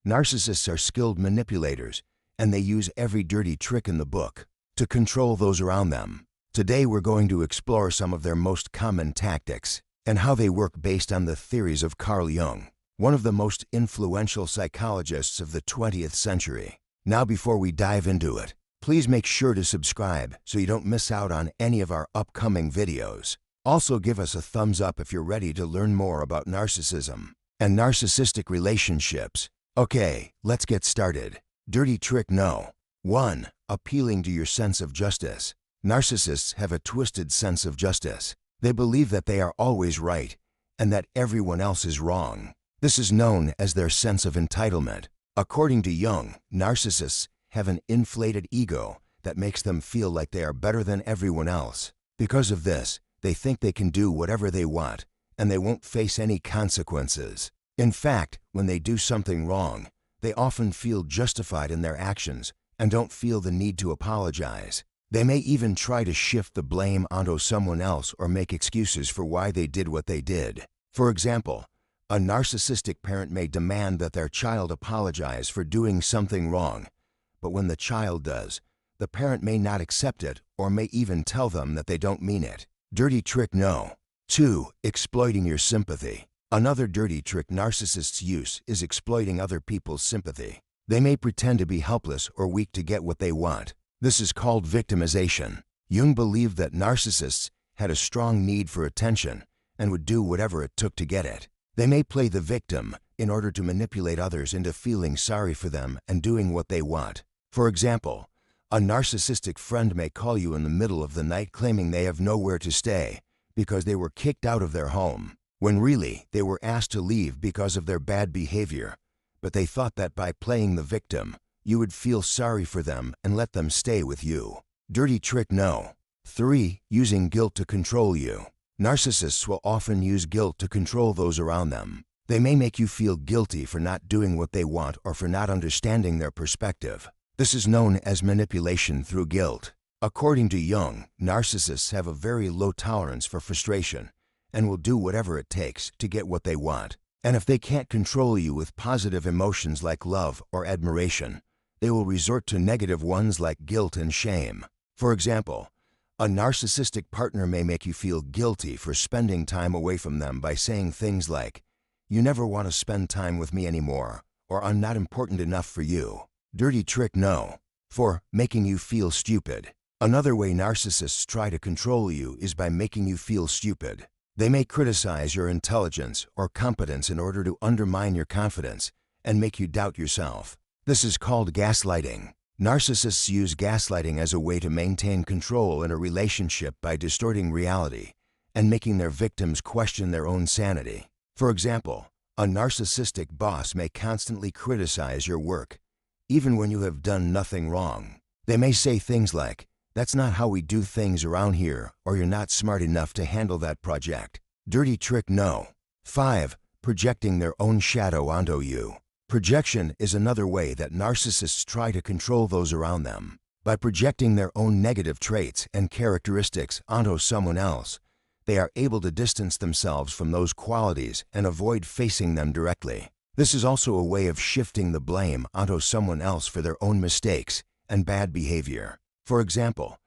Narcissists are skilled manipulators, and they use every dirty trick in the book to control those around them. Today we're going to explore some of their most common tactics and how they work based on the theories of Carl Jung, one of the most influential psychologists of the 20th century. Now, before we dive into it, please make sure to subscribe so you don't miss out on any of our upcoming videos. Also, give us a thumbs up if you're ready to learn more about narcissism and narcissistic relationships. Okay, let's get started. Dirty trick no. 1. Appealing to your sense of justice. Narcissists have a twisted sense of justice. They believe that they are always right and that everyone else is wrong. This is known as their sense of entitlement. According to Jung, narcissists have an inflated ego that makes them feel like they are better than everyone else. Because of this, they think they can do whatever they want and they won't face any consequences. In fact, when they do something wrong, they often feel justified in their actions and don't feel the need to apologize. They may even try to shift the blame onto someone else or make excuses for why they did what they did. For example, a narcissistic parent may demand that their child apologize for doing something wrong, but when the child does, the parent may not accept it or may even tell them that they don't mean it. Dirty trick no. 2. Exploiting your sympathy. Another dirty trick narcissists use is exploiting other people's sympathy. They may pretend to be helpless or weak to get what they want. This is called victimization. Jung believed that narcissists had a strong need for attention and would do whatever it took to get it. They may play the victim in order to manipulate others into feeling sorry for them and doing what they want. For example, a narcissistic friend may call you in the middle of the night claiming they have nowhere to stay because they were kicked out of their home, when really they were asked to leave because of their bad behavior. But they thought that by playing the victim, you would feel sorry for them and let them stay with you. Dirty trick no. 3. Using guilt to control you. Narcissists will often use guilt to control those around them. They may make you feel guilty for not doing what they want or for not understanding their perspective. This is known as manipulation through guilt. According to Jung, narcissists have a very low tolerance for frustration and will do whatever it takes to get what they want. And if they can't control you with positive emotions like love or admiration, they will resort to negative ones like guilt and shame. For example, a narcissistic partner may make you feel guilty for spending time away from them by saying things like, "You never want to spend time with me anymore," or "I'm not important enough for you." Dirty trick no. 4. Making you feel stupid. Another way narcissists try to control you is by making you feel stupid. They may criticize your intelligence or competence in order to undermine your confidence and make you doubt yourself. This is called gaslighting. Narcissists use gaslighting as a way to maintain control in a relationship by distorting reality and making their victims question their own sanity. For example, a narcissistic boss may constantly criticize your work, even when you have done nothing wrong. They may say things like, "That's not how we do things around here," or "You're not smart enough to handle that project." Dirty trick no. 5. Projecting their own shadow onto you. Projection is another way that narcissists try to control those around them. By projecting their own negative traits and characteristics onto someone else, they are able to distance themselves from those qualities and avoid facing them directly. This is also a way of shifting the blame onto someone else for their own mistakes and bad behavior. For example,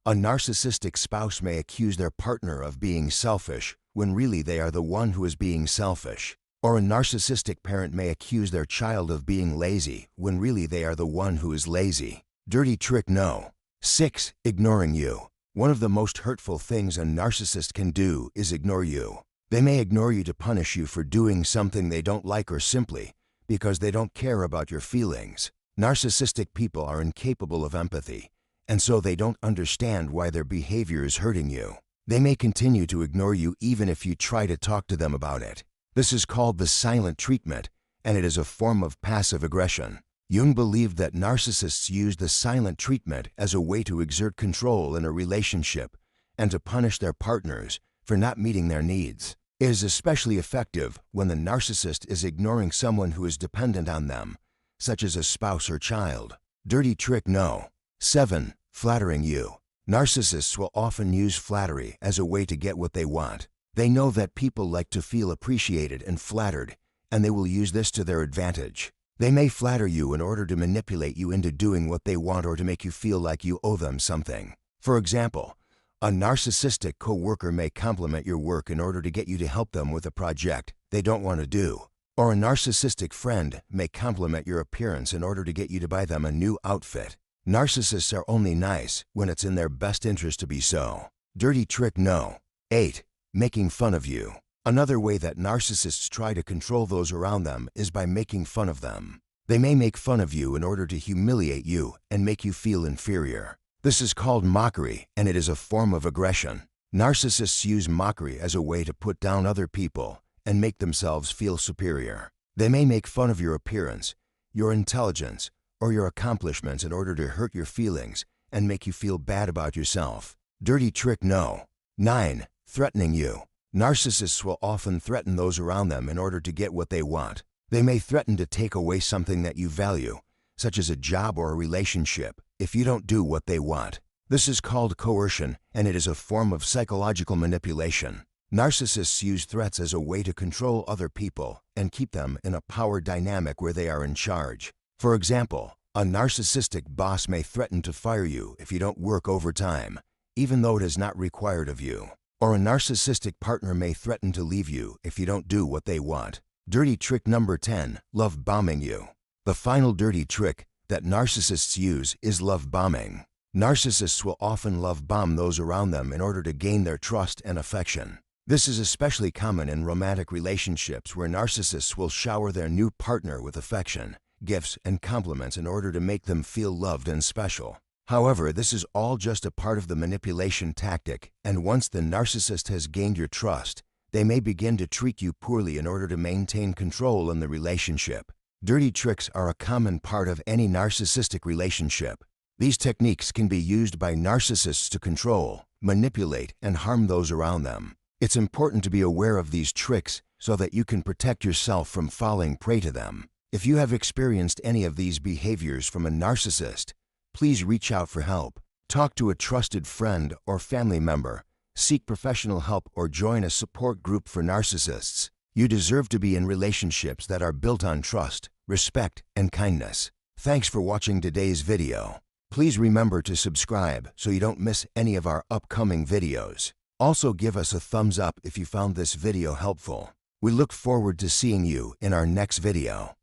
a narcissistic spouse may accuse their partner of being selfish when really they are the one who is being selfish. Or a narcissistic parent may accuse their child of being lazy when really they are the one who is lazy. Dirty trick no. 6. Ignoring you. One of the most hurtful things a narcissist can do is ignore you. They may ignore you to punish you for doing something they don't like or simply because they don't care about your feelings. Narcissistic people are incapable of empathy, and so they don't understand why their behavior is hurting you. They may continue to ignore you even if you try to talk to them about it. This is called the silent treatment, and it is a form of passive aggression. Jung believed that narcissists use the silent treatment as a way to exert control in a relationship and to punish their partners for not meeting their needs. It is especially effective when the narcissist is ignoring someone who is dependent on them, such as a spouse or child. Dirty trick no. 7. Flattering you. Narcissists will often use flattery as a way to get what they want. They know that people like to feel appreciated and flattered, and they will use this to their advantage. They may flatter you in order to manipulate you into doing what they want or to make you feel like you owe them something. For example, a narcissistic coworker may compliment your work in order to get you to help them with a project they don't want to do. Or a narcissistic friend may compliment your appearance in order to get you to buy them a new outfit. Narcissists are only nice when it's in their best interest to be so. Dirty trick no. 8. Making fun of you. Another way that narcissists try to control those around them is by making fun of them. They may make fun of you in order to humiliate you and make you feel inferior. This is called mockery, and it is a form of aggression. Narcissists use mockery as a way to put down other people and make themselves feel superior. They may make fun of your appearance, your intelligence, or your accomplishments in order to hurt your feelings and make you feel bad about yourself. Dirty trick no. 9. Threatening you. Narcissists will often threaten those around them in order to get what they want. They may threaten to take away something that you value, such as a job or a relationship, if you don't do what they want. This is called coercion, and it is a form of psychological manipulation. Narcissists use threats as a way to control other people and keep them in a power dynamic where they are in charge. For example, a narcissistic boss may threaten to fire you if you don't work overtime, even though it is not required of you. Or a narcissistic partner may threaten to leave you if you don't do what they want. Dirty trick number 10, love bombing you. The final dirty trick that narcissists use is love bombing. Narcissists will often love bomb those around them in order to gain their trust and affection. This is especially common in romantic relationships where narcissists will shower their new partner with affection, gifts, and compliments in order to make them feel loved and special. However, this is all just a part of the manipulation tactic, and once the narcissist has gained your trust, they may begin to treat you poorly in order to maintain control in the relationship. Dirty tricks are a common part of any narcissistic relationship. These techniques can be used by narcissists to control, manipulate, and harm those around them. It's important to be aware of these tricks so that you can protect yourself from falling prey to them. If you have experienced any of these behaviors from a narcissist, please reach out for help. Talk to a trusted friend or family member, seek professional help, or join a support group for narcissists. You deserve to be in relationships that are built on trust, respect, and kindness. Thanks for watching today's video. Please remember to subscribe so you don't miss any of our upcoming videos. Also, give us a thumbs up if you found this video helpful. We look forward to seeing you in our next video.